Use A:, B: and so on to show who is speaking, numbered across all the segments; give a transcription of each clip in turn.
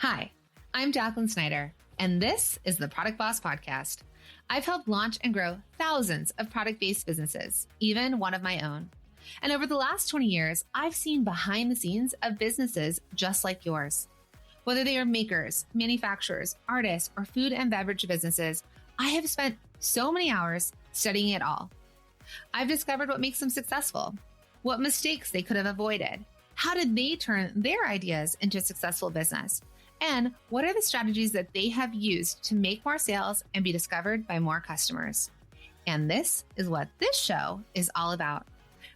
A: Hi, I'm Jacqueline Snyder, and this is the Product Boss Podcast. I've helped launch and grow thousands of product-based businesses, even one of my own. And over the last 20 years, I've seen behind the scenes of businesses just like yours. Whether they are makers, manufacturers, artists, or food and beverage businesses, I have spent so many hours studying it all. I've discovered what makes them successful, what mistakes they could have avoided, how did they turn their ideas into a successful business, and what are the strategies that they have used to make more sales and be discovered by more customers. And this is what this show is all about.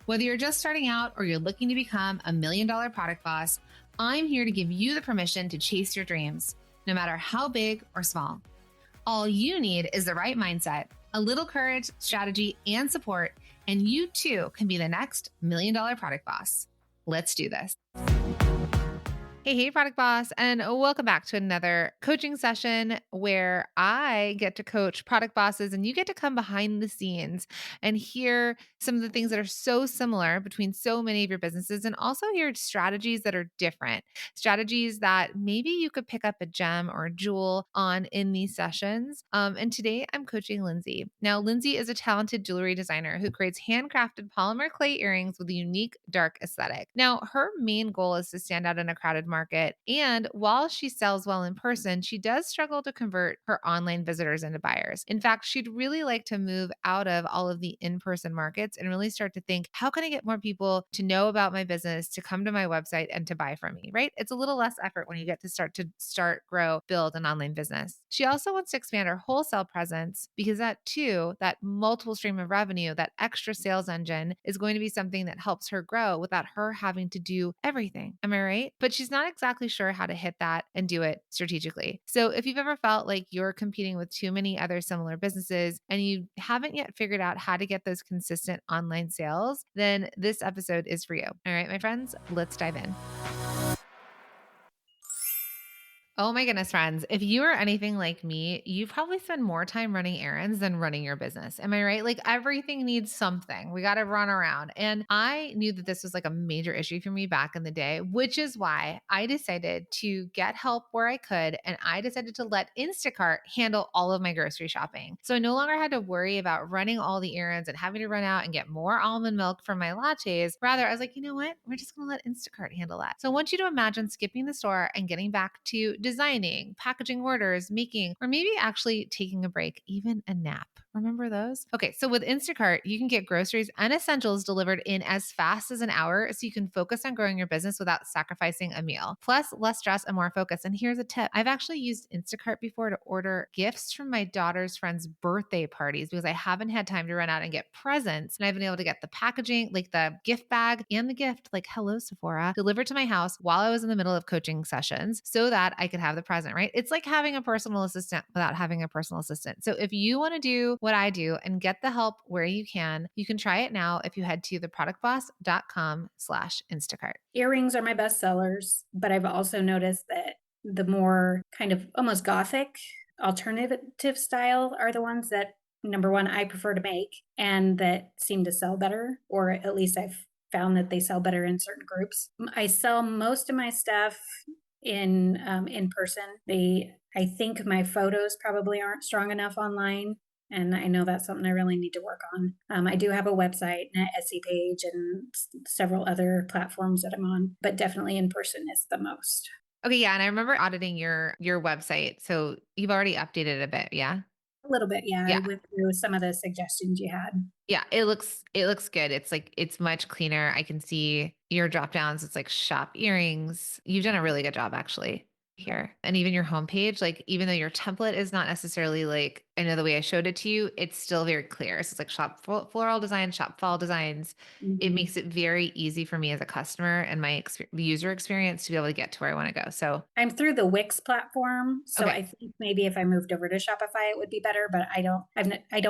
A: Whether you're just starting out or you're looking to become $1 million product boss, I'm here to give you the permission to chase your dreams, no matter how big or small. All you need is the right mindset, a little courage, strategy, and support, and you too can be the next $1 million product boss. Let's do this. Hey, Product Boss, and welcome back to another coaching session where I get to coach product bosses and you get to come behind the scenes and hear some of the things that are so similar between so many of your businesses, and also hear strategies that are different, strategies that maybe you could pick up a gem or a jewel on in these sessions. And today I'm coaching Lindsey. Now, Lindsey is a talented jewelry designer who creates handcrafted polymer clay earrings with a unique dark aesthetic. Now, her main goal is to stand out in a crowded market. And while she sells well in person, she does struggle to convert her online visitors into buyers. In fact, she'd really like to move out of all of the in-person markets and really start to think, how can I get more people to know about my business, to come to my website and to buy from me, right? It's a little less effort when you get to start, grow, build an online business. She also wants to expand her wholesale presence because that too, that multiple stream of revenue, that extra sales engine is going to be something that helps her grow without her having to do everything. Am I right? But she's not exactly sure how to hit that and do it strategically. So if you've ever felt like you're competing with too many other similar businesses and you haven't yet figured out how to get those consistent online sales, then this episode is for you. All right, my friends, let's dive in. Oh my goodness, friends. If you are anything like me, you probably spend more time running errands than running your business. Am I right? Like everything needs something. We got to run around. And I knew that this was like a major issue for me back in the day, which is why I decided to get help where I could. And I decided to let Instacart handle all of my grocery shopping. So I no longer had to worry about running all the errands and having to run out and get more almond milk for my lattes. Rather, I was like, you know what? We're just going to let Instacart handle that. So I want you to imagine skipping the store and getting back to designing, packaging orders, making, or maybe actually taking a break, even a nap. Remember those? Okay, so with Instacart, you can get groceries and essentials delivered in as fast as an hour so you can focus on growing your business without sacrificing a meal. Plus, less stress and more focus. And here's a tip. I've actually used Instacart before to order gifts from my daughter's friends' birthday parties because I haven't had time to run out and get presents. And I've been able to get the packaging, like the gift bag and the gift, like hello Sephora, delivered to my house while I was in the middle of coaching sessions so that I could have the present, right? It's like having a personal assistant without having a personal assistant. So if you want to do what I do and get the help where you can try it now if you head to theproductboss.com/Instacart.
B: Earrings are my best sellers, but I've also noticed that the more kind of almost gothic alternative style are the ones that, number one, I prefer to make and that seem to sell better, or at least I've found that they sell better in certain groups. I sell most of my stuff in person. I think my photos probably aren't strong enough online. And I know that's something I really need to work on. I do have a website and an Etsy page and several other platforms that I'm on, but definitely in person is the most.
A: Okay, yeah, and I remember auditing your website. So you've already updated it a bit, yeah?
B: A little bit, yeah. I
A: Yeah.
B: went through some of the suggestions you had.
A: Yeah, it looks good. It's like it's much cleaner. I can see your drop downs. It's like shop earrings. You've done a really good job actually here. And even your homepage, like even though your template is not necessarily like I know the way I showed it to you, it's still very clear. So it's like shop floral design, shop fall designs. It
B: Mhm.
A: makes it very easy for me as a customer and my user experience to be able to get to where I want to go. So,
B: I'm through the Wix platform, so
A: okay.
B: I think maybe if I moved over to Shopify, it would be better. But I don't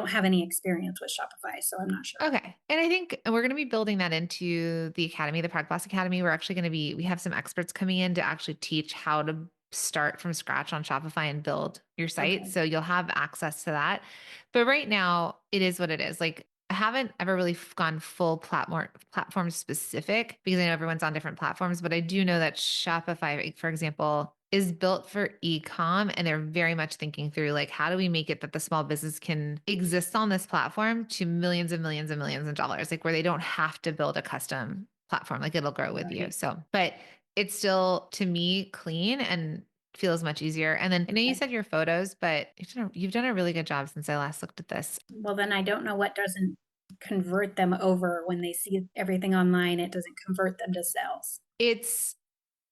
B: have any experience with Shopify, so I'm not sure.
A: Okay. And I think we're going to be building that into the academy, the Product Boss Academy. We have some experts coming in to actually teach how to start from scratch on Shopify and build your site.
B: Okay.
A: So you'll have access to that. But right now, it is what it is. Like I haven't ever really gone full platform specific because I know everyone's on different platforms, but I do know that Shopify, for example, is built for e-com, and they're very much thinking through like, how do we make it that the small business can exist on this platform to millions and millions and millions of dollars, like where they don't have to build a custom platform, like it'll grow with you.
B: Right.
A: So, but it's still to me clean and feels much easier. And then I know you said your photos, but you've done a really good job since I last looked at this.
B: Well, then I don't know what doesn't convert them over when they see everything online. It doesn't convert them to sales.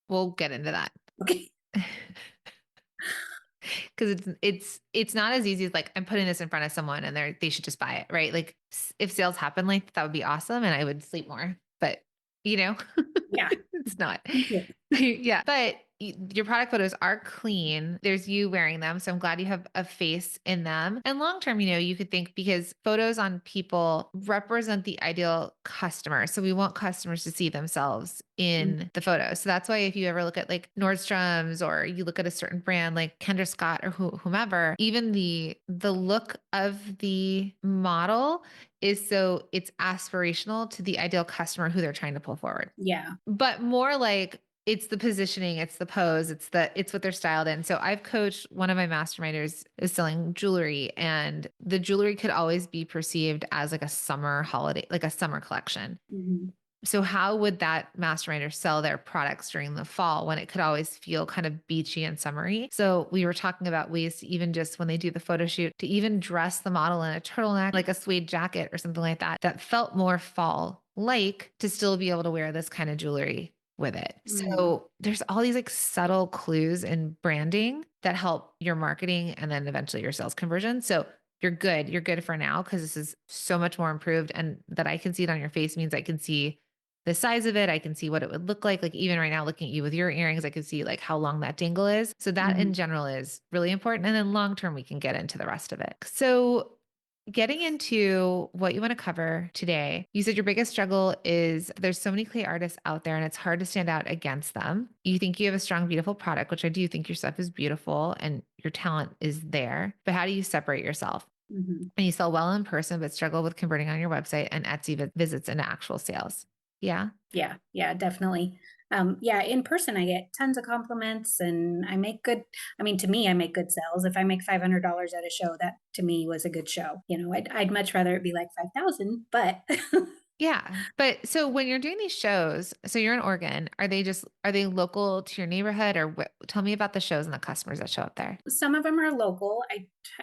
A: We'll get into that.
B: Okay.
A: Because it's not as easy as like I'm putting this in front of someone and they should just buy it, right? Like if sales happen like that would be awesome and I would sleep more, but
B: Yeah.
A: it's not.
B: Thank you.
A: Yeah, but your product photos are clean. There's you wearing them, so I'm glad you have a face in them. And long term, you could think because photos on people represent the ideal customer. So we want customers to see themselves in the photos. So that's why if you ever look at like Nordstrom's or you look at a certain brand like Kendra Scott or whomever, even the look of the model is so it's aspirational to the ideal customer who they're trying to pull forward.
B: Yeah.
A: But more like it's the positioning, it's the pose, it's what they're styled in. So I've coached one of my masterminders is selling jewelry, and the jewelry could always be perceived as like a summer holiday, like a summer collection.
B: Mm-hmm.
A: So how would that masterminder sell their products during the fall when it could always feel kind of beachy and summery? So we were talking about ways to even just when they do the photo shoot to even dress the model in a turtleneck, like a suede jacket or something like that, that felt more fall like to still be able to wear this kind of jewelry with it. So there's all these like subtle clues in branding that help your marketing and then eventually your sales conversion. So you're good. You're good for now because this is so much more improved. And that I can see it on your face means I can see the size of it. I can see what it would look like. Like even right now, looking at you with your earrings, I can see like how long that dangle is. So that in general is really important. And then long term, we can get into the rest of it. So getting into what you want to cover today, you said your biggest struggle is there's so many clay artists out there and it's hard to stand out against them. You think you have a strong, beautiful product, which I do think your stuff is beautiful and your talent is there. But how do you separate yourself? And you sell well in person, but struggle with converting on your website and Etsy visits into actual sales. Yeah.
B: Yeah, definitely. Yeah, in person, I get tons of compliments and I make good, I mean, to me, I make good sales. If I make $500 at a show, that to me was a good show. I'd much rather it be like 5,000, but
A: Yeah. But so when you're doing these shows, so you're in Oregon, are they local to your neighborhood or tell me about the shows and the customers that show up there?
B: some of them are local.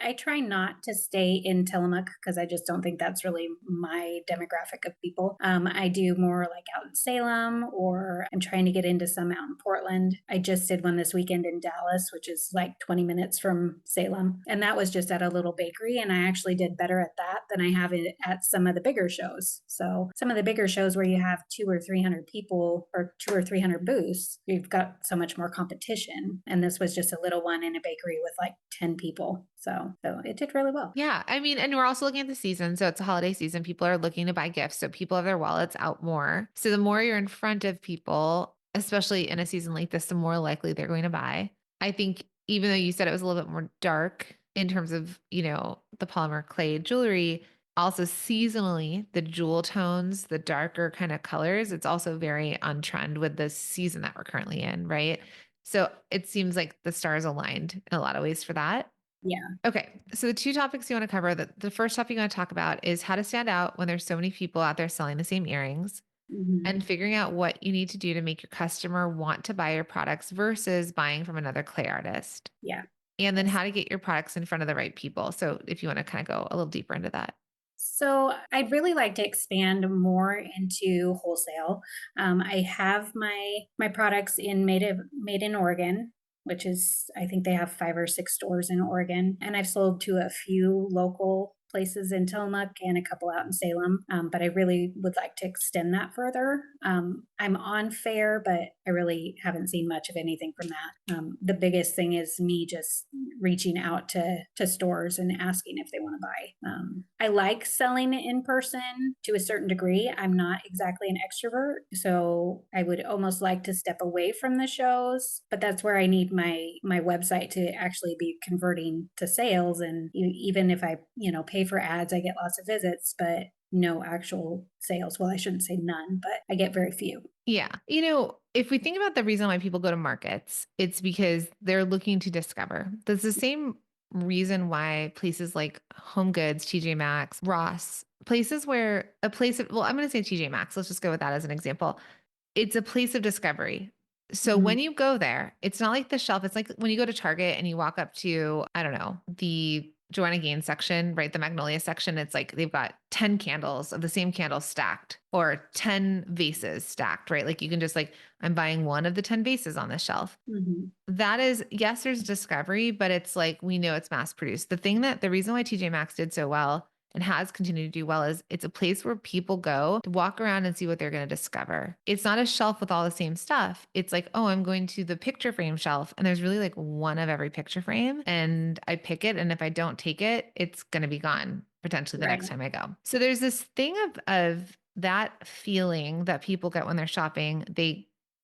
B: I try not to stay in Tillamook because I just don't think that's really my demographic of people. I do more like out in Salem, or I'm trying to get into some out in Portland. I just did one this weekend in Dallas, which is like 20 minutes from Salem. And that was just at a little bakery. And I actually did better at that than I have it at some of the bigger shows. So some of the bigger shows where you have 200 or 300 people or 200 or 300 booths, you've got so much more competition. And this was just a little one in a bakery with like 10 people. So it did really well.
A: Yeah. I mean, and we're also looking at the season. So it's a holiday season. People are looking to buy gifts. So people have their wallets out more. So the more you're in front of people, especially in a season like this, the more likely they're going to buy. I think even though you said it was a little bit more dark in terms of, the polymer clay jewelry, also seasonally, the jewel tones, the darker kind of colors, it's also very on trend with the season that we're currently in, right? So it seems like the stars aligned in a lot of ways for that.
B: Yeah.
A: Okay. So the two topics you want to cover, the first topic you want to talk about is how to stand out when there's so many people out there selling the same earrings and figuring out what you need to do to make your customer want to buy your products versus buying from another clay artist.
B: Yeah.
A: And then how to get your products in front of the right people. So if you want to kind of go a little deeper into that.
B: So I'd really like to expand more into wholesale. I have my products made in Oregon, which is, I think they have 5 or 6 stores in Oregon, and I've sold to a few local places in Tillamook and a couple out in Salem. But I really would like to extend that further. I'm on Fair, but I really haven't seen much of anything from that. The biggest thing is me just reaching out to stores and asking if they want to buy. I like selling in person to a certain degree. I'm not exactly an extrovert, so I would almost like to step away from the shows, but that's where I need my website to actually be converting to sales. And even if I pay for ads, I get lots of visits, but no actual sales. Well, I shouldn't say none, but I get very few.
A: Yeah. If we think about the reason why people go to markets, it's because they're looking to discover. That's the same reason why places like Home Goods, TJ Maxx, Ross, places where well, I'm going to say TJ Maxx. Let's just go with that as an example. It's a place of discovery. So
B: Mhm.
A: when you go there, it's not like the shelf. It's like when you go to Target and you walk up to, I don't know, the Joanna Gaines section, right? The Magnolia section. It's like they've got 10 candles of the same candle stacked or 10 vases stacked, right? Like you can just like, I'm buying one of the 10 vases on this shelf.
B: Mhm.
A: That is, yes, there's discovery, but it's like we know it's mass produced. The reason why TJ Maxx did so well and has continued to do well is it's a place where people go to walk around and see what they're going to discover. It's not a shelf with all the same stuff. It's like, oh, I'm going to the picture frame shelf and there's really like one of every picture frame and I pick it. And if I don't take it, it's going to be gone potentially the
B: Right.
A: next time I go. So there's this thing of that feeling that people get when they're shopping.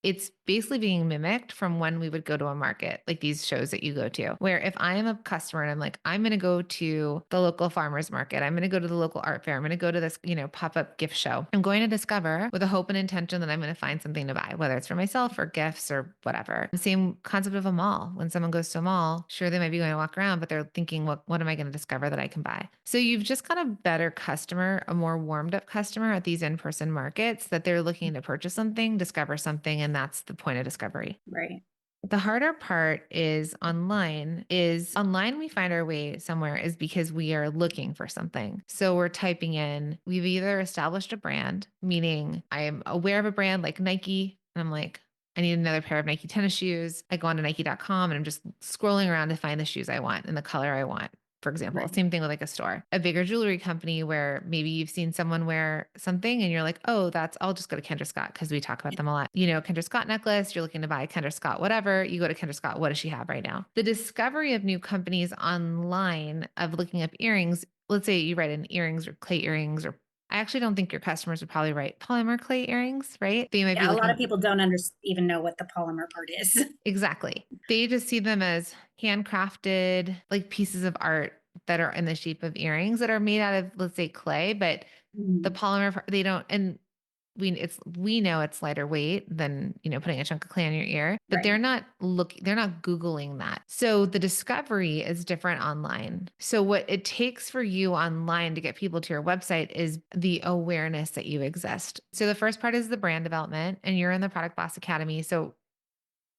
A: It's basically being mimicked from when we would go to a market, like these shows that you go to, where if I am a customer and I'm like, I'm going to go to the local farmer's market, I'm going to go to the local art fair, I'm going to go to this, pop-up gift show. I'm going to discover with a hope and intention that I'm going to find something to buy, whether it's for myself or gifts or whatever. Same concept of a mall. When someone goes to a mall, sure, they might be going to walk around, but they're thinking, what am I going to discover that I can buy? So you've just got a better customer, a more warmed up customer at these in-person markets that they're looking to purchase something, discover something, and that's the point of discovery.
B: Right.
A: The harder part is online. Is online we find our way somewhere is because we are looking for something. So we're typing in, we've either established a brand, meaning I am aware of a brand like Nike, and I'm like, I need another pair of Nike tennis shoes. I go on to Nike.com and I'm just scrolling around to find the shoes I want and the color I want. For example,
B: Right.
A: same thing with like a store, a bigger jewelry company where maybe you've seen someone wear something and you're like, oh, I'll just go to Kendra Scott because we talk about them a lot. Kendra Scott necklace, you're looking to buy a Kendra Scott, whatever. You go to Kendra Scott. What does she have right now? The discovery of new companies online of looking up earrings, let's say you write in earrings or clay earrings, or I actually don't think your customers would probably write polymer clay earrings, right? They might be
B: Yeah, a lot of
A: looking.
B: people don't even know what the polymer part is.
A: Exactly. They just see them as handcrafted, like pieces of art that are in the shape of earrings that are made out of, let's say, clay, but the
B: Mhm.
A: polymer, they don't, and we know it's lighter weight than, putting a chunk of clay on your ear, but
B: Right.
A: they're not Googling that. So the discovery is different online. So what it takes for you online to get people to your website is the awareness that you exist. So the first part is the brand development, and you're in the Product Boss Academy. So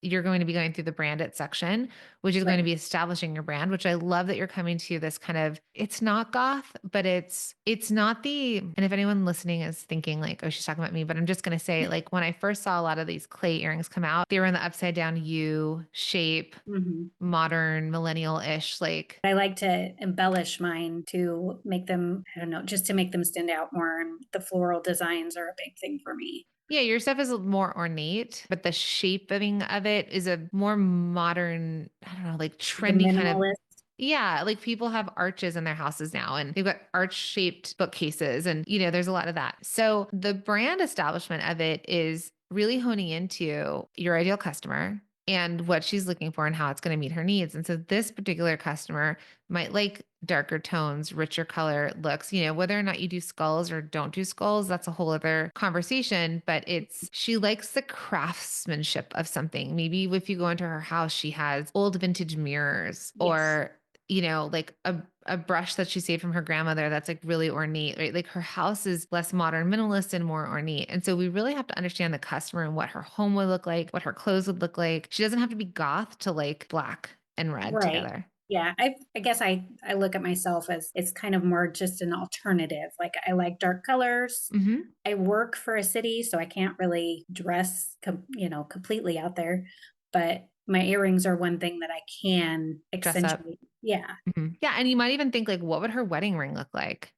A: you're going to be going through the brand it section, which is going to
B: Right.
A: be establishing your brand, which I love that you're coming to this kind of, it's not goth, but it's not and if anyone listening is thinking like, oh, she's talking about me, but I'm just going to say like, when I first saw a lot of these clay earrings come out, they were in the upside down U shape,
B: Hmm.
A: modern millennial-ish, like,
B: I like to embellish mine to make them, I don't know, just to make them stand out more. And the floral designs are a big thing for me.
A: yeah, your stuff is more ornate, but the shaping of it is a more modern, I don't know, like
B: The
A: trendy kind of.
B: minimalist.
A: Yeah, like people have arches in their houses now and they've got arch-shaped bookcases and there's a lot of that. So the brand establishment of it is really honing into your ideal customer and what she's looking for and how it's going to meet her needs. And so this particular customer might like darker tones, richer color looks, whether or not you do skulls or don't do skulls, that's a whole other conversation, but she likes the craftsmanship of something. Maybe if you go into her house, she has old vintage mirrors
B: Yes.
A: or like a brush that she saved from her grandmother that's like really ornate, right? Like her house is less modern, minimalist, and more ornate. And so we really have to understand the customer and what her home would look like, what her clothes would look like. She doesn't have to be goth to like black and red
B: Right.
A: together.
B: Yeah. I guess I look at myself as it's kind of more just an alternative. Like I like dark colors.
A: Mm-hmm.
B: I work for a city, so I can't really dress, completely out there. But my earrings are one thing that I can
A: Dress up.
B: accentuate. Yeah.
A: Mhm. Yeah. And you might even think like, what would her wedding ring look like?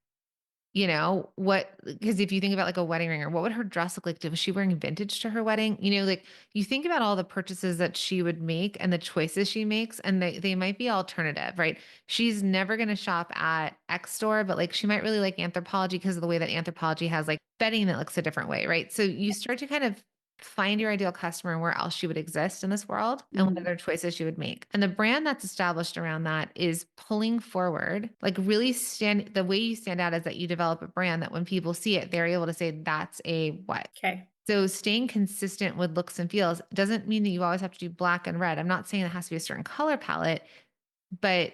A: Because if you think about like a wedding ring or what would her dress look like? Was she wearing vintage to her wedding? Like you think about all the purchases that she would make and the choices she makes, and they might be alternative, right? She's never going to shop at X store, but like she might really like Anthropologie because of the way that Anthropologie has like bedding that looks a different way, right? So you start to kind of find your ideal customer and where else she would exist in this world and what
B: Mhm.
A: other choices she would make. And the brand that's established around that is pulling forward, like really the way you stand out is that you develop a brand that when people see it, they're able to say, that's a what?
B: Okay.
A: So staying consistent with looks and feels doesn't mean that you always have to do black and red. I'm not saying it has to be a certain color palette, but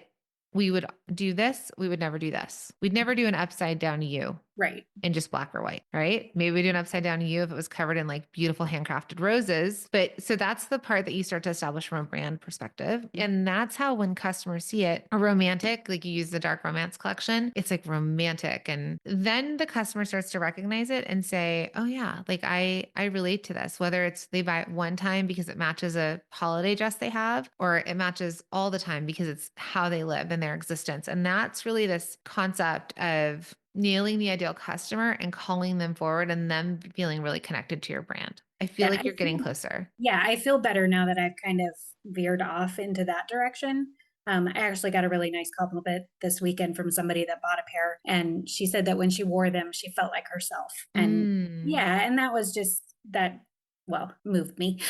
A: we would do this. We would never do this. We'd never do an upside down U
B: Right.
A: in just black or white, right? Maybe we do an upside down U if it was covered in like beautiful handcrafted roses. But so that's the part that you start to establish from a brand perspective. And that's how when customers see it, a romantic, like you use the dark romance collection, it's like romantic. And then the customer starts to recognize it and say, oh yeah, like I relate to this, whether it's they buy it one time because it matches a holiday dress they have, or it matches all the time because it's how they live in their existence. And that's really this concept of nailing the ideal customer and calling them forward and them feeling really connected to your brand. I feel
B: Yeah,
A: like you're getting closer.
B: I feel better now that I've kind of veered off into that direction. I actually got a really nice compliment this weekend from somebody that bought a pair, and she said that when she wore them, she felt like herself. And
A: Mm,
B: yeah, and that was just that, well, moved me.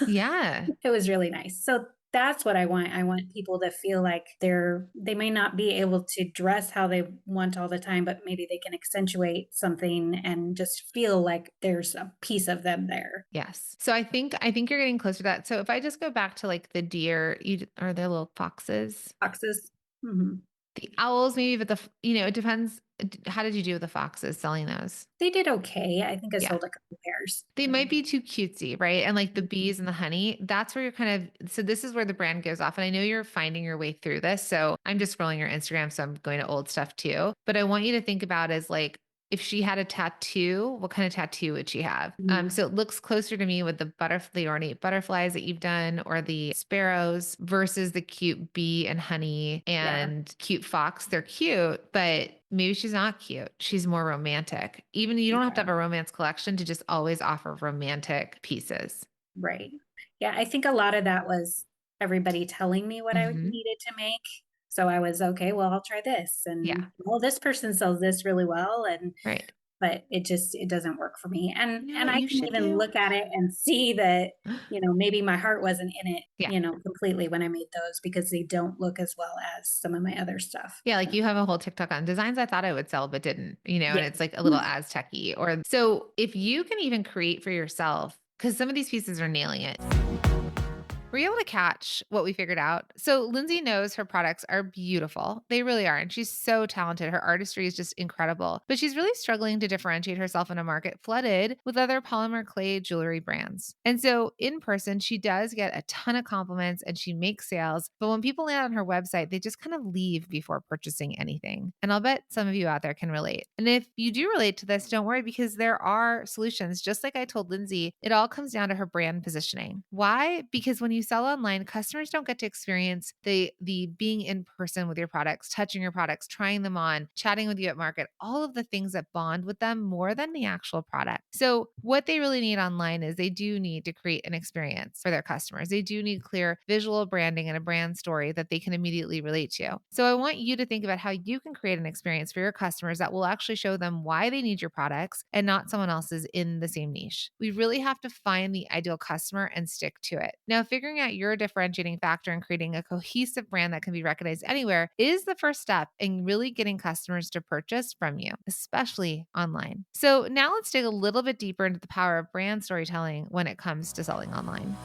A: yeah.
B: It was really nice. So that's what I want. I want people to feel like they may not be able to dress how they want all the time, but maybe they can accentuate something and just feel like there's a piece of them there.
A: Yes. So I think you're getting closer to that. So if I just go back to like the deer, are there little foxes?
B: Boxes. Mhm.
A: The owls maybe, but it depends. How did you do with the foxes selling those?
B: They did okay. I think I
A: Yeah.
B: sold a couple pairs.
A: They might be too cutesy, right? And like the
B: Mhm.
A: bees and the honey, that's where you're so this is where the brand goes off. And I know you're finding your way through this. So I'm just scrolling your Instagram. So I'm going to old stuff too. But I want you to think about as like, if she had a tattoo, what kind of tattoo would she have?
B: Mhm.
A: So it looks closer to me with the ornate butterflies that you've done or the sparrows versus the cute bee and honey
B: Yeah,
A: and cute fox. They're cute, but maybe she's not cute. She's more romantic. Even you don't have to
B: yeah,
A: have a romance collection to just always offer romantic pieces.
B: right. Yeah, I think a lot of that was everybody telling me what I
A: Hmm.
B: needed to make. So I was, okay, well, I'll try this. And
A: Yeah.
B: well, this person sells this really well. And
A: Right.
B: but it doesn't work for me.
A: You know
B: And
A: what
B: I
A: you
B: can
A: should
B: even
A: do?
B: look at it and see that, maybe my heart wasn't in it,
A: Yeah.
B: completely when I made those because they don't look as well as some of my other stuff.
A: Yeah, like you have a whole TikTok on designs I thought I would sell but didn't,
B: Yeah.
A: and it's like a little Aztec-y or so if you can even create for yourself, because some of these pieces are nailing it. Were you able to catch what we figured out? So Lindsay knows her products are beautiful. They really are. And she's so talented. Her artistry is just incredible. But she's really struggling to differentiate herself in a market flooded with other polymer clay jewelry brands. And so in person, she does get a ton of compliments and she makes sales. But when people land on her website, they just kind of leave before purchasing anything. And I'll bet some of you out there can relate. And if you do relate to this, don't worry because there are solutions. Just like I told Lindsay, it all comes down to her brand positioning. Why? Because when you sell online, customers don't get to experience the being in person with your products, touching your products, trying them on, chatting with you at market, all of the things that bond with them more than the actual product. So what they really need online is they do need to create an experience for their customers. They do need clear visual branding and a brand story that they can immediately relate to. So I want you to think about how you can create an experience for your customers that will actually show them why they need your products and not someone else's in the same niche. We really have to find the ideal customer and stick to it. Now, figuring out your differentiating factor and creating a cohesive brand that can be recognized anywhere is the first step in really getting customers to purchase from you, especially online. So now let's dig a little bit deeper into the power of brand storytelling when it comes to selling online.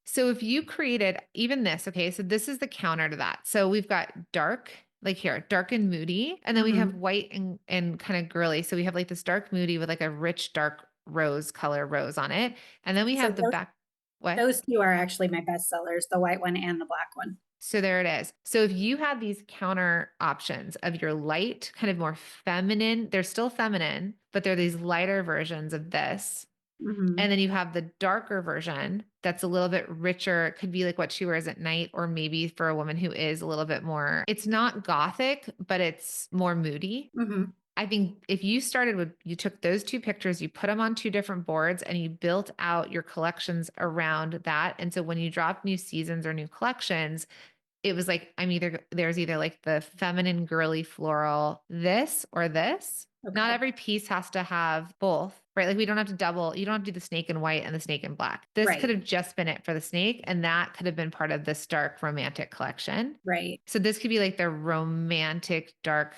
A: So if you created even this, okay, so this is the counter to that. So we've got dark, like here, dark and moody, and then we have
B: Mhm.
A: white and kind of girly. So we have like this dark moody with like a rich dark rose color rose on it. And then we
B: So
A: have the back what?
B: those 2 are actually my best sellers, the white one and the black one.
A: So there it is. So if you had these counter options of your light, kind of more feminine, they're still feminine, but they're these lighter versions of this.
B: Mhm.
A: And then you have the darker version that's a little bit richer. It could be like what she wears at night, or maybe for a woman who is a little bit more, it's not gothic, but it's more moody.
B: Mhm.
A: I think if you started with, you took those two pictures, you put them on two different boards, and you built out your collections around that. And so when you drop new seasons or new collections, it was like there's either like the feminine girly floral this or this. Not
B: Okay.
A: every piece has to have both, right? Like we don't have to double, you don't have to do the snake in white and the snake in black. This could
B: Right.
A: have just been it for the snake, and that could have been part of this dark romantic collection.
B: Right.
A: So this could be like the romantic dark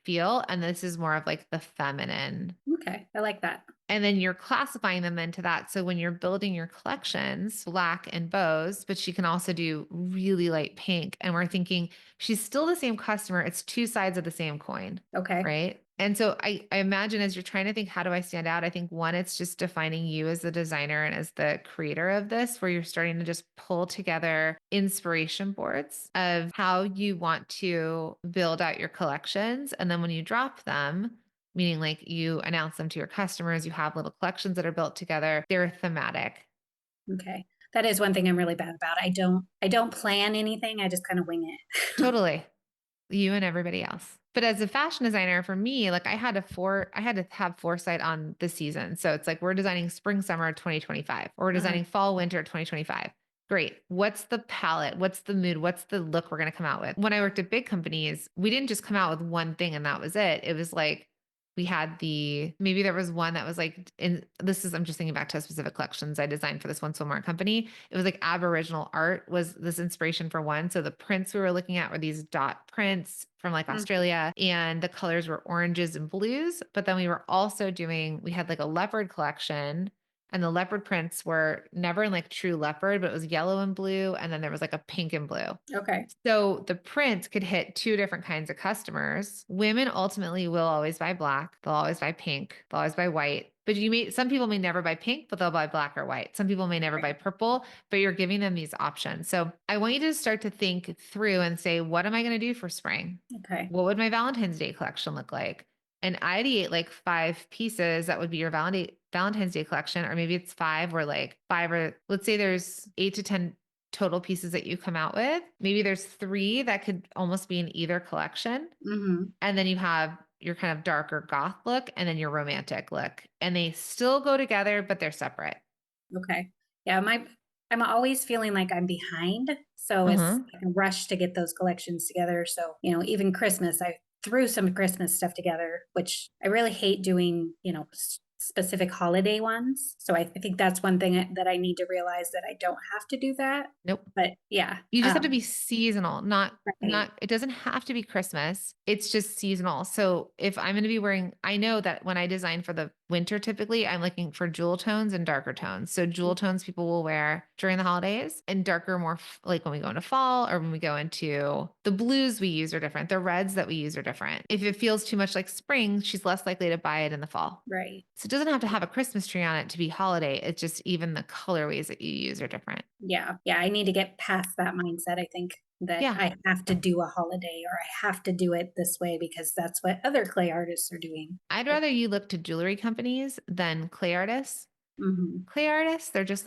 A: feel, and this is more of like the feminine.
B: Okay. I like that.
A: And then you're classifying them into that. So when you're building your collections, black and bows, but she can also do really light pink. And we're thinking she's still the same customer. It's two sides of the same coin.
B: Okay.
A: Right. And so I imagine as you're trying to think, how do I stand out? I think one, it's just defining you as the designer and as the creator of this, where you're starting to just pull together inspiration boards of how you want to build out your collections. And then when you drop them, meaning like you announce them to your customers, you have little collections that are built together, they're thematic.
B: Okay. That is one thing I'm really bad about. I don't plan anything. I just kind of wing it.
A: Totally. You and everybody else. But as a fashion designer, for me, like I had to have foresight on the season. So it's like we're designing spring, summer 2025, or we're designing fall, winter 2025. Great. What's the palette? What's the mood? What's the look we're going to come out with? When I worked at big companies, we didn't just come out with one thing and that was it. It was like we had maybe there was one that was like, I'm just thinking back to specific collections I designed for this one swimwear company. It was like Aboriginal art was this inspiration for one. So the prints we were looking at were these dot prints from like Australia, and the colors were oranges and blues. But then we had like a leopard collection, and the leopard prints were never in like true leopard, but it was yellow and blue. And then there was like a pink and blue.
B: Okay.
A: So the prints could hit two different kinds of customers. Women ultimately will always buy black. They'll always buy pink. They'll always buy white. But some people may never buy pink, but they'll buy black or white. Some people may never buy purple, but you're giving them these options. So I want you to start to think through and say, what am I going to do for spring?
B: Okay.
A: What would my Valentine's Day collection look like? And ideate like 5 pieces that would be your Valentine's Day collection, or maybe it's 5 or like 5, or let's say there's 8 to 10 total pieces that you come out with. Maybe there's 3 that could almost be in either collection. And then you have your kind of darker goth look and then your romantic look. And they still go together, but they're separate.
B: Okay. Yeah, I'm always feeling like I'm behind. So it's like a rush to get those collections together. So, even Christmas, I threw some Christmas stuff together, which I really hate doing, specific holiday ones. So I think that's one thing that I need to realize, that I don't have to do that.
A: Nope.
B: But yeah.
A: You just have to be seasonal, not,
B: Right.
A: it doesn't have to be Christmas. It's just seasonal. So if I'm going to be I know that when I design for the winter, typically I'm looking for jewel tones and darker tones. So jewel tones people will wear during the holidays, and darker more like when we go into fall, or when we go into the blues we use are different. The reds that we use are different. If it feels too much like spring, she's less likely to buy it in the fall.
B: Right.
A: So it doesn't have to have a Christmas tree on it to be holiday. It's just even the colorways that you use are different.
B: Yeah. Yeah. I need to get past that mindset. I think that I have to do a holiday, or I have to do it this way because that's what other clay artists are doing.
A: I'd rather you look to jewelry companies than clay artists. Clay artists, they're just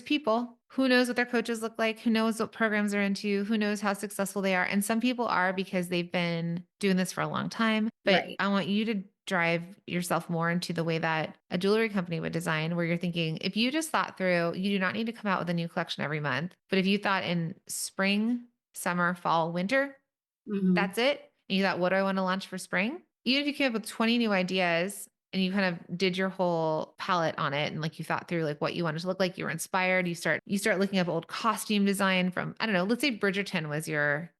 A: people. Who knows what their coaches look like? Who knows what programs they're into? Who knows how successful they are? And some people are because they've been doing this for a long time. But I want you to drive yourself more into the way that a jewelry company would design, where you're thinking, if you just thought through, you do not need to come out with a new collection every month. But if you thought in spring, summer, fall, winter, that's it. And you thought, what do I want to launch for spring? Even if you came up with 20 new ideas and you kind of did your whole palette on it, and like you thought through like what you wanted to look like, you were inspired, you start looking up old costume design from, I don't know, let's say Bridgerton was your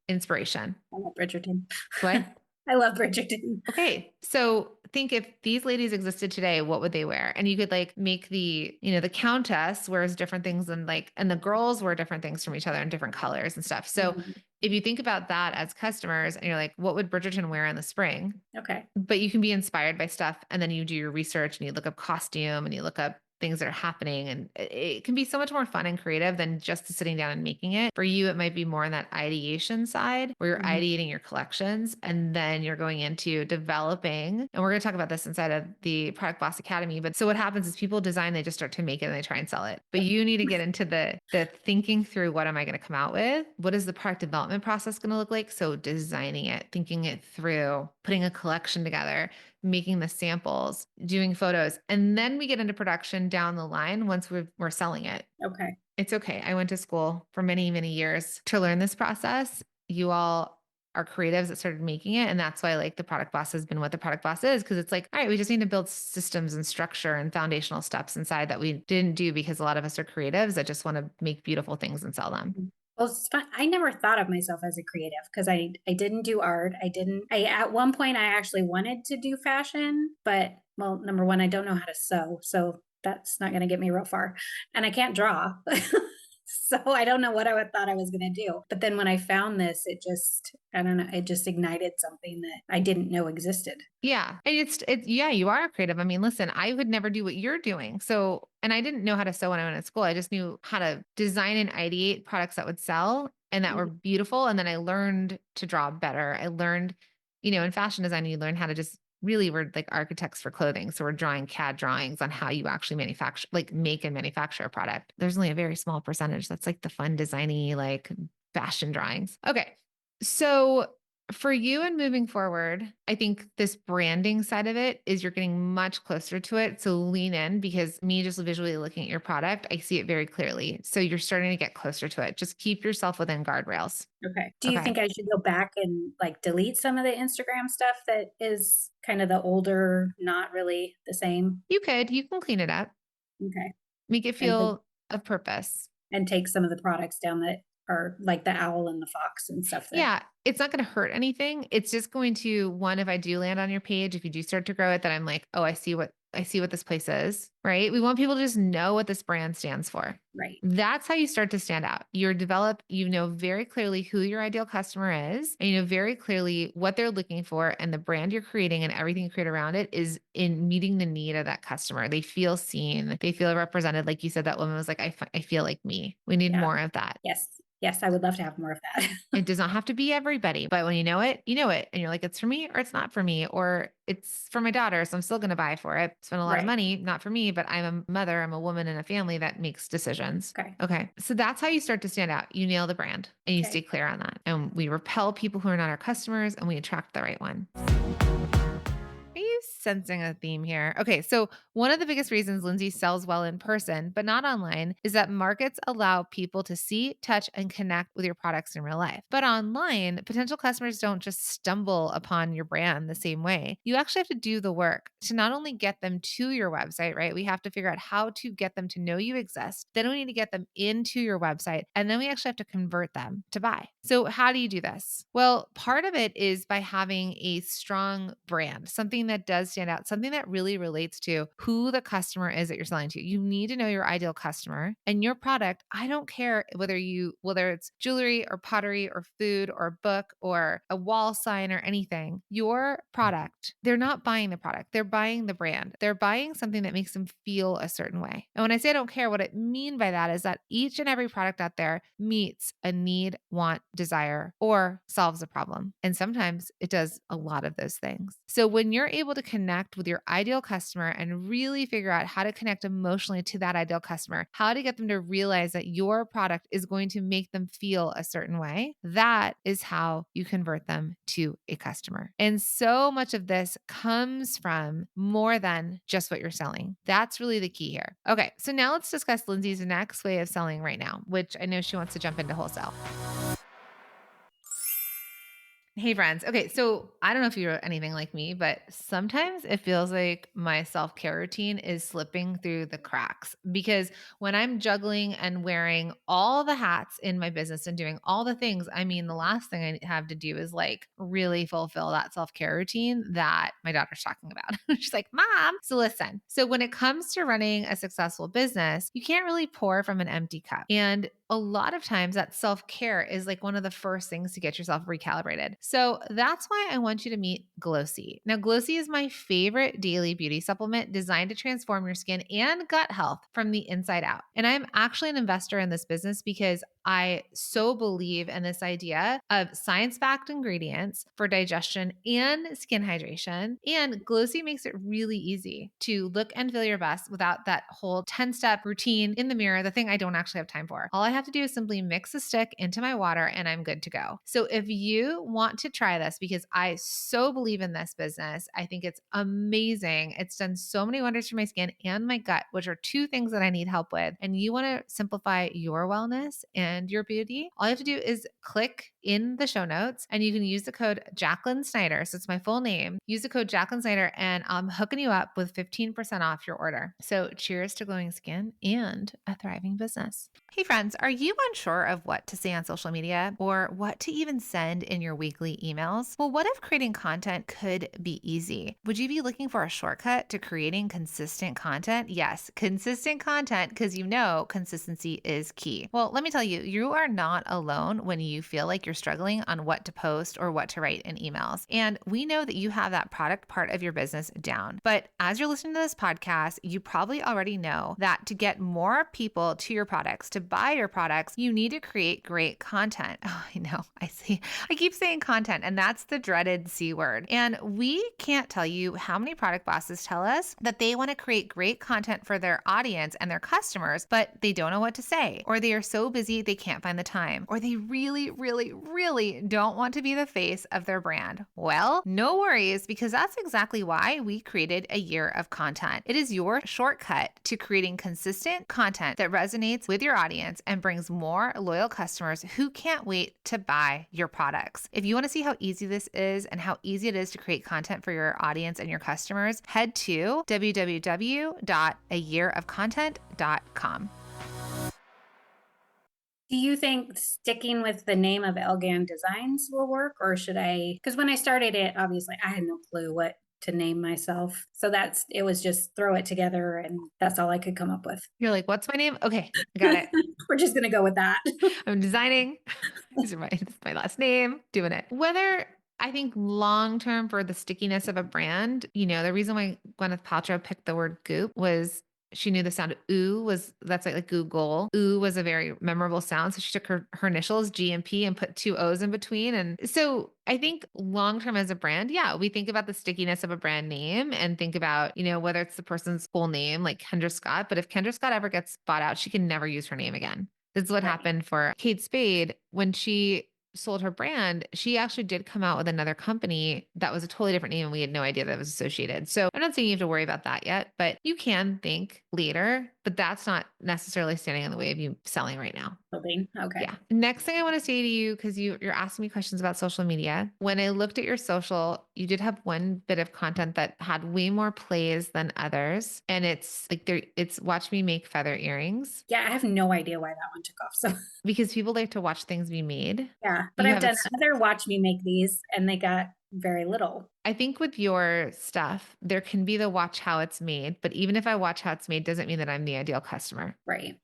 A: inspiration.
B: I love Bridgerton.
A: What?
B: I love Bridgerton.
A: Okay. So think, if these ladies existed today, what would they wear? And you could like make the countess wears different things than and the girls wear different things from each other in different colors and stuff. So if you think about that as customers and you're like, what would Bridgerton wear in the spring?
B: Okay.
A: But you can be inspired by stuff, and then you do your research and you look up costume and you look up things that are happening. And it can be so much more fun and creative than just sitting down and making it. For you, it might be more on that ideation side, where you're ideating your collections, and then you're going into developing. And we're going to talk about this inside of the Product Boss Academy. But so what happens is people design, they just start to make it and they try and sell it. But you need to get into the thinking through, what am I going to come out with? What is the product development process going to look like? So designing it, thinking it through, putting a collection together, making the samples, doing photos. And then we get into production down the line once we're selling it.
B: Okay.
A: It's okay. I went to school for many, many years to learn this process. You all are creatives that started making it. And that's why like the Product Boss has been what the Product Boss is. Cause it's like, all right, we just need to build systems and structure and foundational steps inside that we didn't do, because a lot of us are creatives that just want to make beautiful things and sell them.
B: Well, it's fun. I never thought of myself as a creative because I didn't do art. I at one point I actually wanted to do fashion, but well, number one, I don't know how to sew, so that's not going to get me real far, and I can't draw. So I don't know what I would thought I was going to do. But then when I found this, it just, I don't know, it just ignited something that I didn't know existed.
A: Yeah. And yeah, you are creative. I mean, listen, I would never do what you're doing. So, and I didn't know how to sew when I went to school. I just knew how to design and ideate products that would sell and that were
B: Mhm.
A: beautiful. And then I learned to draw better. I learned, in fashion design, you learn how to just really, we're like architects for clothing. So we're drawing CAD drawings on how you actually manufacture, like make and manufacture a product. There's only a very small percentage. That's like the fun designy, like fashion drawings. Okay. So for you and moving forward, I think this branding side of it is you're getting much closer to it. So lean in because me just visually looking at your product, I see it very clearly. So you're starting to get closer to it. Just keep yourself within guardrails.
B: Okay. Do you
A: Okay.
B: think I should go back and like delete some of the Instagram stuff that is kind of the older, not really the same?
A: You can clean it up,
B: Okay.
A: make it
B: And
A: feel of purpose.
B: take some of the products down that are like the owl and the fox and stuff that
A: Yeah, it's not gonna hurt anything. It's just going to one, if I do land on your page, if you do start to grow it, then I'm like, "Oh, I see what this place is," right? We want people to just know what this brand stands for.
B: right.
A: That's how you start to stand out. You know very clearly who your ideal customer is, and you know very clearly what they're looking for, and the brand you're creating and everything you create around it is in meeting the need of that customer. They feel seen, they feel represented. Like you said, that woman was like, I feel like me. We need
B: Yeah.
A: more of that.
B: Yes. Yes, I would love to have more of that.
A: It does not have to be everybody, but when you know it, and you're like, it's for me or it's not for me, or it's for my daughter, so I'm still going to buy for it. Spend a lot of
B: Right.
A: money, not for me, but I'm a mother, I'm a woman in a family that makes decisions.
B: Okay.
A: Okay. So that's how you start to stand out. You nail the brand and you stay
B: Okay.
A: clear on that. And we repel people who are not our customers and we attract the right one. Are you sensing a theme here? Okay, so one of the biggest reasons Lindsay sells well in person, but not online, is that markets allow people to see, touch, and connect with your products in real life. But online, potential customers don't just stumble upon your brand the same way. You actually have to do the work to not only get them to your website, right? We have to figure out how to get them to know you exist. Then we need to get them into your website. And then we actually have to convert them to buy. So, how do you do this? Well, part of it is by having a strong brand, something that does stand out, something that really relates to who the customer is that you're selling to. You need to know your ideal customer and your product. I don't care whether it's jewelry or pottery or food or a book or a wall sign or anything. Your product, they're not buying the product. They're buying the brand. They're buying something that makes them feel a certain way. And when I say I don't care, what I mean by that is that each and every product out there meets a need, want, desire, or solves a problem. And sometimes it does a lot of those things. So when you're able to connect with your ideal customer and really figure out how to connect emotionally to that ideal customer, how to get them to realize that your product is going to make them feel a certain way, that is how you convert them to a customer. And so much of this comes from more than just what you're selling. That's really the key here. Okay, so now let's discuss Lindsay's next way of selling right now, which I know she wants to jump into wholesale. Hey, friends. Okay, so I don't know if you're anything like me, but sometimes it feels like my self care routine is slipping through the cracks because when I'm juggling and wearing all the hats in my business and doing all the things, I mean, the last thing I have to do is like really fulfill that self care routine that my daughter's talking about. She's like, Mom. So listen, so when it comes to running a successful business, you can't really pour from an empty cup. And a lot of times that self-care is like one of the first things to get yourself recalibrated. So that's why I want you to meet Glossy. Now, Glossy is my favorite daily beauty supplement designed to transform your skin and gut health from the inside out. And I'm actually an investor in this business because I so believe in this idea of science-backed ingredients for digestion and skin hydration. And Glossy makes it really easy to look and feel your best without that whole 10-step routine in the mirror, the thing I don't actually have time for. All I have to do is simply mix a stick into my water and I'm good to go. So if you want to try this because I so believe in this business. I think it's amazing. It's done so many wonders for my skin and my gut, which are two things that I need help with. And you want to simplify your wellness and your beauty, all you have to do is click in the show notes and you can use the code Jacqueline Snyder. So it's my full name. Use the code Jacqueline Snyder and I'm hooking you up with 15% off your order. So cheers to glowing skin and a thriving business. Hey friends, are you unsure of what to say on social media or what to even send in your weekly emails? Well, what if creating content could be easy? Would you be looking for a shortcut to creating consistent content? Yes, consistent content, because you know consistency is key. Well, let me tell you, you are not alone when you feel like you're struggling on what to post or what to write in emails. And we know that you have that product part of your business down. But as you're listening to this podcast, you probably already know that to get more people to your products, to buy your products, you need to create great content. Oh, I know. I keep saying content, and that's the dreaded C word. And we can't tell you how many product bosses tell us that they want to create great content for their audience and their customers, but they don't know what to say, or they are so busy they can't find the time, or they really, really, really don't want to be the face of their brand. Well, no worries, because that's exactly why we created a year of content. It is your shortcut to creating consistent content that resonates with your audience and brings more loyal customers who can't wait to buy your products. If you want to see how easy this is and how easy it is to create content for your audience and your customers, head to www.ayearofcontent.com.
B: Do you think sticking with the name of Elgan Designs will work, or should I? Because when I started it, obviously I had no clue what to name myself. So it was just throw it together and that's all I could come up with.
A: You're like, what's my name? Okay, I got it.
B: We're just going to go with that.
A: I'm designing. This is my last name, doing it. Whether I think long-term for the stickiness of a brand, the reason why Gwyneth Paltrow picked the word goop was she knew the sound of ooh that's like Google. Ooh was a very memorable sound. So she took her initials, G and P, and put two O's in between. And so I think long-term as a brand, yeah, we think about the stickiness of a brand name and think about, whether it's the person's full name, like Kendra Scott. But if Kendra Scott ever gets bought out, she can never use her name again. This is what happened for Kate Spade when she sold her brand. She actually did come out with another company that was a totally different name and we had no idea that it was associated. So I'm not saying you have to worry about that yet, but you can think later, but that's not necessarily standing in the way of you selling right now.
B: Okay.
A: Yeah. Next thing I want to say to you, because you're asking me questions about social media. When I looked at your social, you did have one bit of content that had way more plays than others. And it's like it's watch me make feather earrings.
B: Yeah, I have no idea why that one took off. So
A: because people like to watch things be made.
B: Yeah, but I've done other watch me make these and they got very little.
A: I think with your stuff, there can be the watch how it's made, but even if I watch how it's made, doesn't mean that I'm the ideal customer.
B: Right.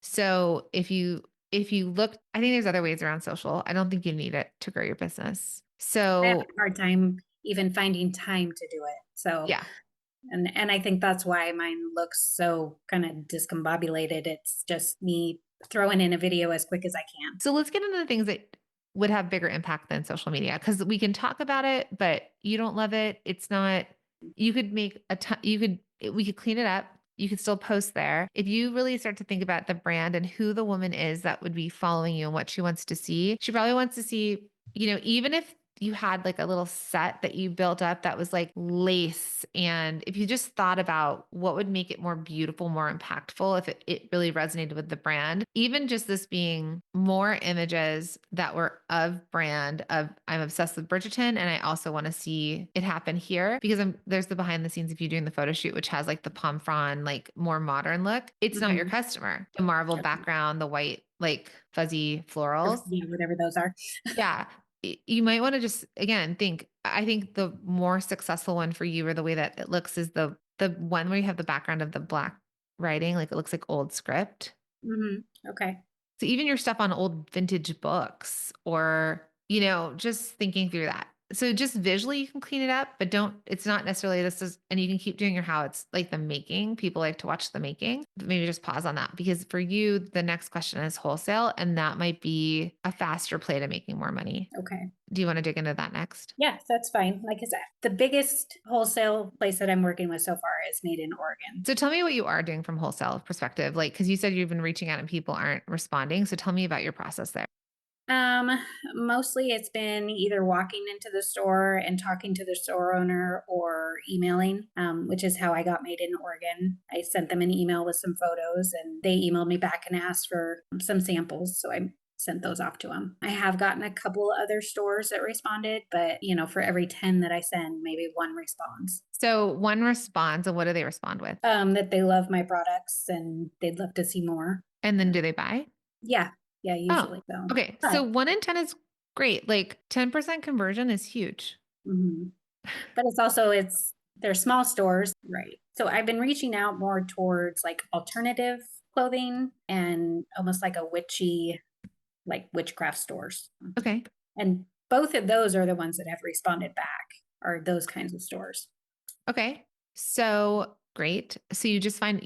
A: So if you look, I think there's other ways around social. I don't think you need it to grow your business. So
B: I have a hard time even finding time to do it. So
A: yeah.
B: And I think that's why mine looks so kind of discombobulated. It's just me throwing in a video as quick as I can.
A: So let's get into the things that would have bigger impact than social media, because we can talk about it, but you don't love it. It's not, you could make we could clean it up. You could still post there. If you really start to think about the brand and who the woman is that would be following you and what she wants to see, she probably wants to see, even if you had like a little set that you built up that was like lace. And if you just thought about what would make it more beautiful, more impactful, if it really resonated with the brand, even just this being more images that were of brand, of I'm obsessed with Bridgerton. And I also want to see it happen here because there's the behind the scenes of you doing the photo shoot, which has like the pomme fronde, like more modern look. It's not your customer. The marble background, the white, like fuzzy florals.
B: Yeah, whatever those are.
A: Yeah. You might want to just, again, I think the more successful one for you or the way that it looks is the one where you have the background of the black writing, like it looks like old script.
B: Okay.
A: So even your stuff on old vintage books or, just thinking through that. So just visually you can clean it up, but it's not necessarily and you can keep doing your how it's like the making. People like to watch the making. Maybe just pause on that because for you, the next question is wholesale and that might be a faster play to making more money.
B: Okay.
A: Do you want to dig into that next?
B: Yeah, that's fine. Like I said, the biggest wholesale place that I'm working with so far is Made in Oregon.
A: So tell me what you are doing from wholesale perspective, like, cause you said you've been reaching out and people aren't responding. So tell me about your process there.
B: Um, Mostly it's been either walking into the store and talking to the store owner or emailing, which is how I got made in Oregon. I sent them an email with some photos and they emailed me back and asked for some samples. So I sent those off to them. I have gotten a couple other stores that responded, but for every 10 that I send, maybe one responds.
A: So one responds, and what do they respond with?
B: That they love my products and they'd love to see more.
A: And then do they buy?
B: Yeah. Yeah,
A: Oh,
B: usually so.
A: okay. So
B: But
A: 1 in 10 is great. Like 10% conversion is huge.
B: mhm. But it's they're small stores, right? So I've been reaching out more towards like alternative clothing and almost like a witchy, like witchcraft stores.
A: Okay.
B: And both of those are the ones that have responded back, are those kinds of stores.
A: Okay. So great. So you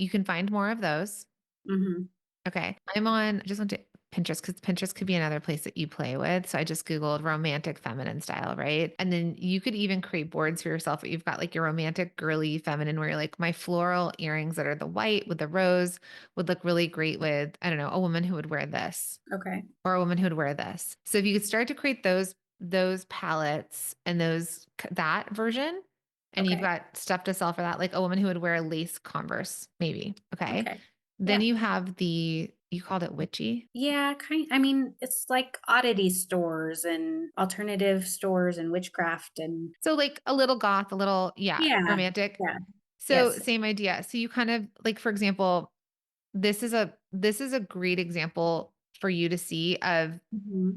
A: can find more of those.
B: Hmm.
A: Okay. I just went to Pinterest because Pinterest could be another place that you play with. So I just Googled romantic feminine style, right? And then you could even create boards for yourself. You've got like your romantic girly feminine where you're like, my floral earrings that are the white with the rose would look really great with, I don't know, a woman who would wear this
B: Okay.
A: or a woman who would wear this. So if you could start to create those palettes and that version, and you've
B: Okay.
A: got stuff to sell for that, like a woman who would wear a lace Converse, maybe. Okay.
B: Okay.
A: Then
B: Yeah.
A: you have you called it witchy.
B: Yeah, I mean, it's like oddity stores and alternative stores and witchcraft and
A: So like a little goth, a little, yeah,
B: yeah.
A: romantic.
B: Yeah.
A: So
B: Yes.
A: same idea. So you kind of like, for example, this is a great example for you to see of
B: Hmm.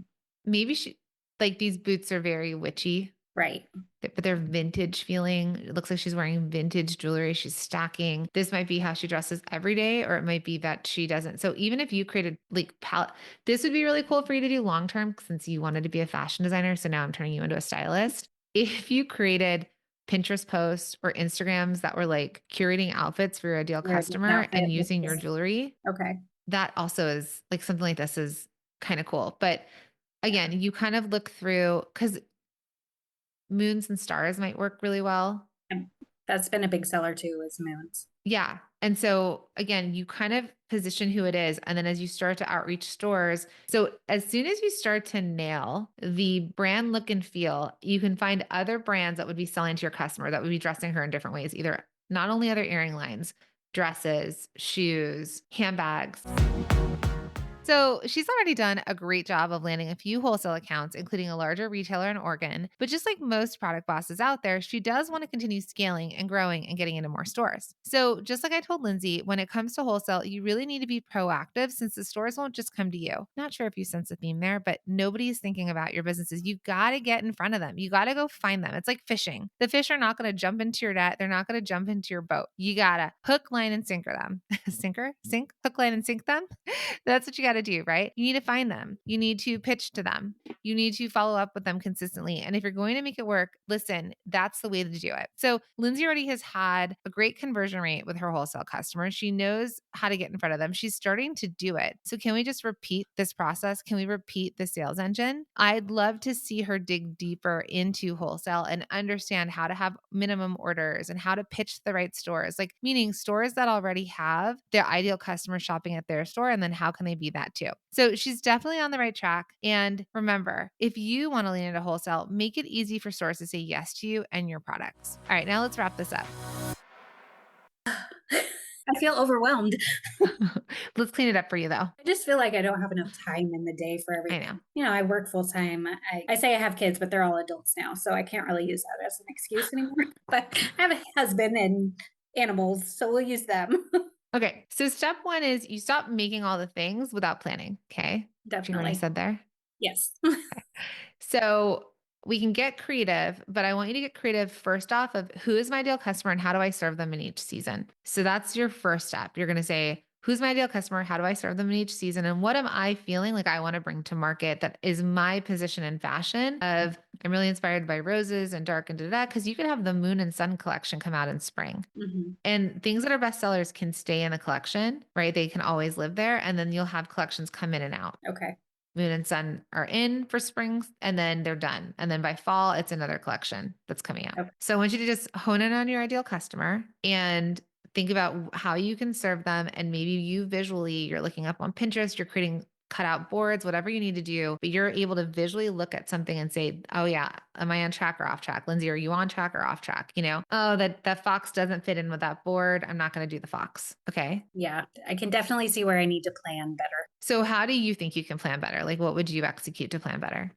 A: maybe like these boots are very witchy.
B: Right.
A: But they're vintage feeling. It looks like she's wearing vintage jewelry. She's stacking. This might be how she dresses every day, or it might be that she doesn't. So even if you created like palette, this would be really cool for you to do long term since you wanted to be a fashion designer. So now I'm turning you into a stylist. If you created Pinterest posts or Instagrams that were like curating outfits for your ideal
B: Wear this
A: customer
B: outfit
A: and
B: with
A: using your
B: this.
A: jewelry,
B: Okay.
A: that also is like something like this is kind of cool. But again, you kind of look through because moons and stars might work really well.
B: And that's been a big seller too, is moons.
A: Yeah. And so again, you kind of position who it is. And then as you start to outreach stores, so as soon as you start to nail the brand look and feel, you can find other brands that would be selling to your customer that would be dressing her in different ways, either not only other earring lines, dresses, shoes, handbags. So she's already done a great job of landing a few wholesale accounts, including a larger retailer in Oregon. But just like most product bosses out there, she does want to continue scaling and growing and getting into more stores. So just like I told Lindsay, when it comes to wholesale, you really need to be proactive since the stores won't just come to you. Not sure if you sense the theme there, but nobody's thinking about your businesses. You got to get in front of them. You got to go find them. It's like fishing. The fish are not going to jump into your net. They're not going to jump into your boat. You got to hook, line, and sinker them. Hook, line, and sink them. That's what you got to do, right? You need to find them. You need to pitch to them. You need to follow up with them consistently. And if you're going to make it work, listen, that's the way to do it. So Lindsay already has had a great conversion rate with her wholesale customers. She knows how to get in front of them. She's starting to do it. So can we just repeat this process? Can we repeat the sales engine? I'd love to see her dig deeper into wholesale and understand how to have minimum orders and how to pitch the right stores, like meaning stores that already have their ideal customer shopping at their store. And then how can they be that too? So she's definitely on the right track. And remember, if you want to lean into wholesale, make it easy for stores to say yes to you and your products. All right, now let's wrap this up.
B: I feel overwhelmed.
A: Let's clean it up for you though.
B: I just feel like I don't have enough time in the day for
A: I know.
B: everything. I work full time. I say I have kids, but they're all adults now. So I can't really use that as an excuse anymore. But I have a husband and animals. So we'll use them.
A: Okay. So step one is you stop making all the things without planning. Okay. Do you hear what I
B: Definitely.
A: said there?
B: Yes.
A: So we can get creative, but I want you to get creative first off of who is my ideal customer and how do I serve them in each season? So that's your first step. You're going to say, who's my ideal customer? How do I serve them in each season? And what am I feeling like I want to bring to market that is my position in fashion of I'm really inspired by roses and dark and da because you could have the moon and sun collection come out in spring.
B: Hmm.
A: And things that are bestsellers can stay in the collection, right? They can always live there. And then you'll have collections come in and out.
B: Okay.
A: Moon and sun are in for spring and then they're done. And then by fall, it's another collection that's coming out.
B: Okay.
A: So I want you to just hone in on your ideal customer and think about how you can serve them. And maybe you're looking up on Pinterest, you're creating cut out boards, whatever you need to do, but you're able to visually look at something and say, oh yeah, am I on track or off track? Lindsey, are you on track or off track? Oh, that fox doesn't fit in with that board. I'm not going to do the fox. Okay.
B: Yeah, I can definitely see where I need to plan better.
A: So how do you think you can plan better? Like what would you execute to plan better?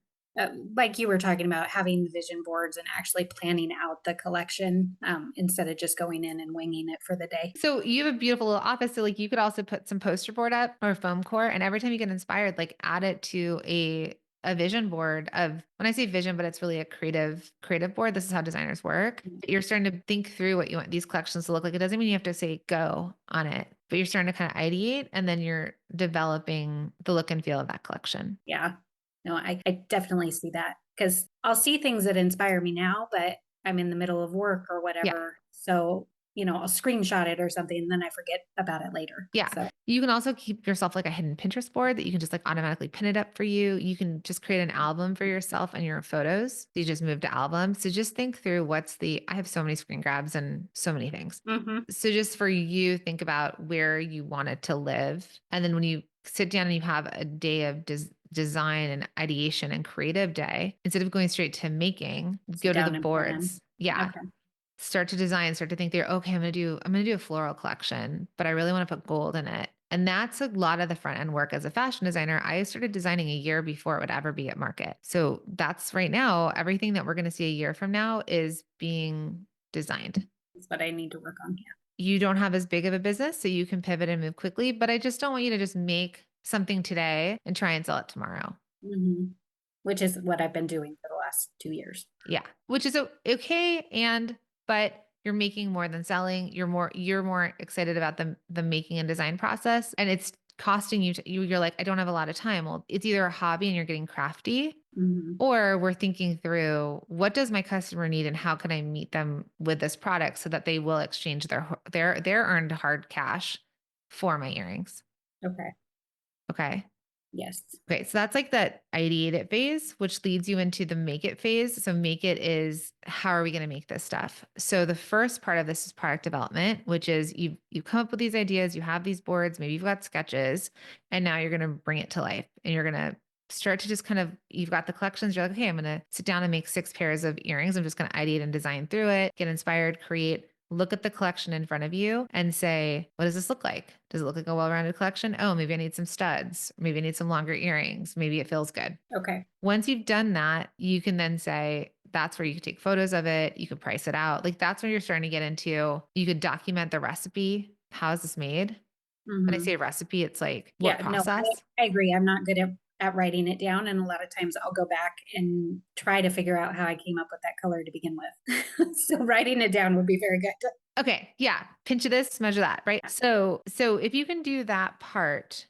B: Like you were talking about having the vision boards and actually planning out the collection instead of just going in and winging it for the day.
A: So you have a beautiful little office. So like you could also put some poster board up or foam core. And every time you get inspired, like add it to a vision board of, when I say vision, but it's really a creative board. This is how designers work. You're starting to think through what you want these collections to look like. It doesn't mean you have to say go on it, but you're starting to kind of ideate and then you're developing the look and feel of that collection.
B: Yeah. No, I definitely see that because I'll see things that inspire me now, but I'm in the middle of work or whatever.
A: Yeah.
B: So, I'll screenshot it or something and then I forget about it later.
A: Yeah.
B: So,
A: You can also keep yourself like a hidden Pinterest board that you can just like automatically pin it up for you. You can just create an album for yourself and your photos. You just move to albums. So just think through I have so many screen grabs and so many things. So just for you, think about where you want it to live. And then when you sit down and you have a day of design and ideation and creative day, instead of going straight to making, go to the boards. Yeah.
B: Okay.
A: Start to design, start to think through, okay, I'm going to do a floral collection, but I really want to put gold in it. And that's a lot of the front end work as a fashion designer. I started designing a year before it would ever be at market. So that's right now, everything that we're going to see a year from now is being designed.
B: That's what I need to work on here.
A: You don't have as big of a business, so you can pivot and move quickly, but I just don't want you to just make something today and try and sell it tomorrow.
B: Which is what I've been doing for the last 2 years.
A: Yeah. Which is okay. But you're making more than selling. You're more excited about the making and design process. And it's costing you're like, I don't have a lot of time. Well, it's either a hobby and you're getting crafty, or we're thinking through what does my customer need and how can I meet them with this product so that they will exchange their earned hard cash for my earrings. Okay.
B: Yes.
A: Okay. So that's like that ideate it phase, which leads you into the make it phase. So make it is, how are we going to make this stuff? So the first part of this is product development, which is you come up with these ideas, you have these boards, maybe you've got sketches, and now you're going to bring it to life and you're going to start to just you've got the collections. You're like, okay, I'm going to sit down and make 6 pairs of earrings. I'm just going to ideate and design through it, get inspired, create. Look at the collection in front of you and say, what does this look like? Does it look like a well-rounded collection? Oh, maybe I need some studs. Maybe I need some longer earrings. Maybe it feels good.
B: Okay.
A: Once you've done that, you can then say, that's where you can take photos of it. You can price it out. Like that's when you're starting to get into, you could document the recipe. How is this made? When I say recipe, it's like what process?
B: No, I agree. I'm not good at writing it down. And a lot of times I'll go back and try to figure out how I came up with that color to begin with. So writing it down would be very good.
A: Okay. Yeah. Pinch this, measure that, right? So if you can do that part,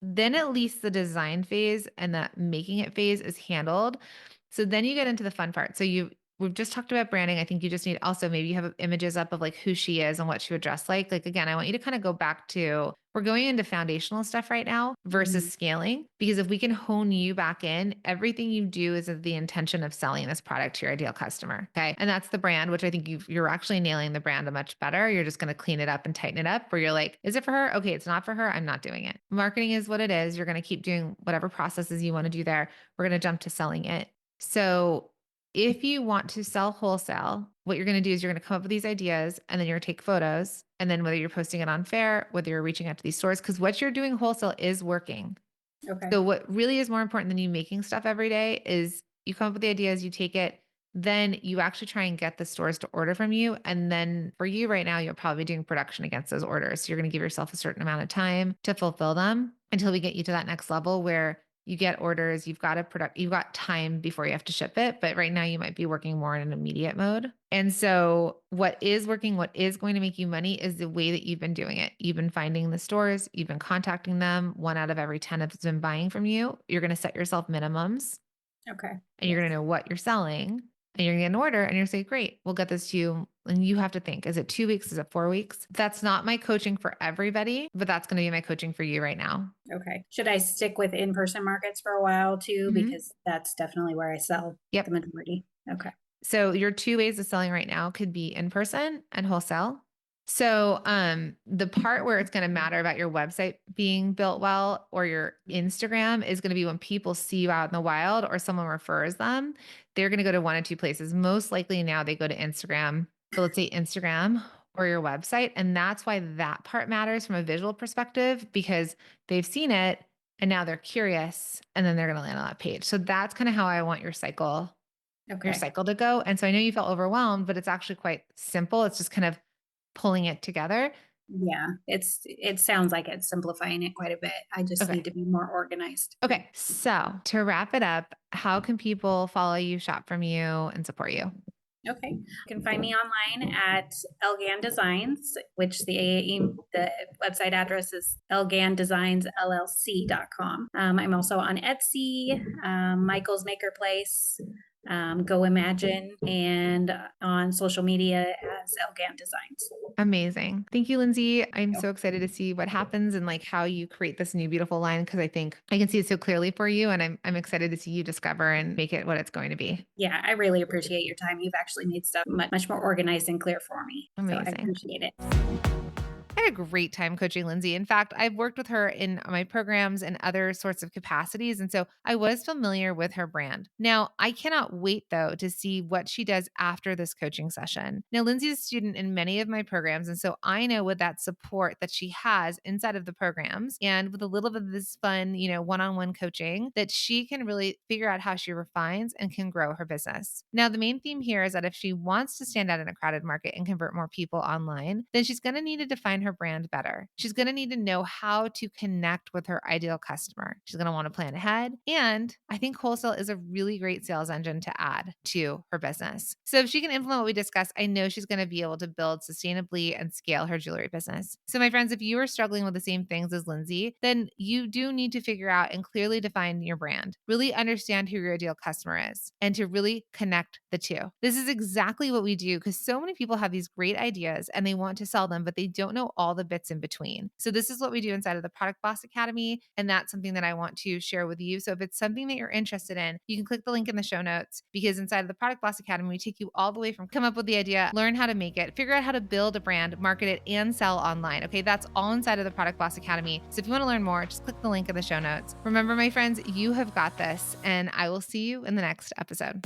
A: then at least the design phase and the making it phase is handled. So then you get into the fun part. So we've just talked about branding. I think you just need also maybe you have images up of like who she is and what she would dress like. Like, again, I want you to kind of go back to, we're going into foundational stuff right now versus scaling, because if we can hone you back in, everything you do is with the intention of selling this product to your ideal customer. Okay. And that's the brand, which I think you're actually nailing the brand a much better. You're just going to clean it up and tighten it up where you're like, is it for her? Okay. It's not for her. I'm not doing it. Marketing is what it is. You're going to keep doing whatever processes you want to do there. We're going to jump to selling it. So if you want to sell wholesale, what you're going to do is you're going to come up with these ideas and then you're going to take photos. And then whether you're posting it on Fair, whether you're reaching out to these stores, because what you're doing wholesale is working.
B: Okay.
A: So what really is more important than you making stuff every day is you come up with the ideas, you take it, then you actually try and get the stores to order from you. And then for you right now, you're probably doing production against those orders. So you're going to give yourself a certain amount of time to fulfill them until we get you to that next level where you get orders, you've got time before you have to ship it. But right now you might be working more in an immediate mode. And so what is working, what is going to make you money is the way that you've been doing it. You've been finding the stores, you've been contacting them. 1 out of every 10 has been buying from you. You're going to set yourself minimums.
B: Okay.
A: And you're going to know what you're selling. And you're going to get an order and you're say, great, we'll get this to you. And you have to think, is it 2 weeks? Is it 4 weeks? That's not my coaching for everybody, but that's going to be my coaching for you right now.
B: Okay. Should I stick with in-person markets for a while too? Because that's definitely where I sell the majority. Okay.
A: So your 2 ways of selling right now could be in person and wholesale. So, the part where it's going to matter about your website being built well or your Instagram is going to be when people see you out in the wild or someone refers them, they're going to go to one of two places. Most likely now they go to Instagram. So let's say Instagram or your website. And that's why that part matters from a visual perspective because they've seen it and now they're curious and then they're going to land on that page. So that's kind of how I want your
B: Okay.
A: cycle to go. And so I know you felt overwhelmed, but it's actually quite simple. It's just kind of pulling it together.
B: Yeah, it sounds like it's simplifying it quite a bit. I just need
A: Okay.
B: to be more organized.
A: Okay. So to wrap it up, how can people follow you, shop from you, and support you?
B: Okay. You can find me online at Elgan Designs, which the website address is elgandesignsllc.com. I'm also on Etsy, Michael's Maker Place, Go Imagine, and on social media as Elgan Designs.
A: Amazing. Thank you, Lindsay. I'm so excited to see what happens and like how you create this new beautiful line because I think I can see it so clearly for you and I'm excited to see you discover and make it what it's going to be.
B: Yeah, I really appreciate your time. You've actually made stuff much more organized and clear for me. So I
A: Amazing.
B: appreciate it.
A: I had a great time coaching Lindsay. In fact, I've worked with her in my programs and other sorts of capacities. And so I was familiar with her brand. Now, I cannot wait though to see what she does after this coaching session. Now, Lindsay's a student in many of my programs. And so I know with that support that she has inside of the programs and with a little bit of this fun, one-on-one coaching, that she can really figure out how she refines and can grow her business. Now, the main theme here is that if she wants to stand out in a crowded market and convert more people online, then she's going to need to define her brand better. She's going to need to know how to connect with her ideal customer. She's going to want to plan ahead. And I think wholesale is a really great sales engine to add to her business. So if she can implement what we discussed, I know she's going to be able to build sustainably and scale her jewelry business. So my friends, if you are struggling with the same things as Lindsay, then you do need to figure out and clearly define your brand. Really understand who your ideal customer is and to really connect the two. This is exactly what we do because so many people have these great ideas and they want to sell them, but they don't know all the bits in between. So this is what we do inside of the Product Boss Academy. And that's something that I want to share with you. So if it's something that you're interested in, you can click the link in the show notes because inside of the Product Boss Academy, we take you all the way from come up with the idea, learn how to make it, figure out how to build a brand, market it, and sell online. Okay, that's all inside of the Product Boss Academy. So if you want to learn more, just click the link in the show notes. Remember, my friends, you have got this, and I will see you in the next episode.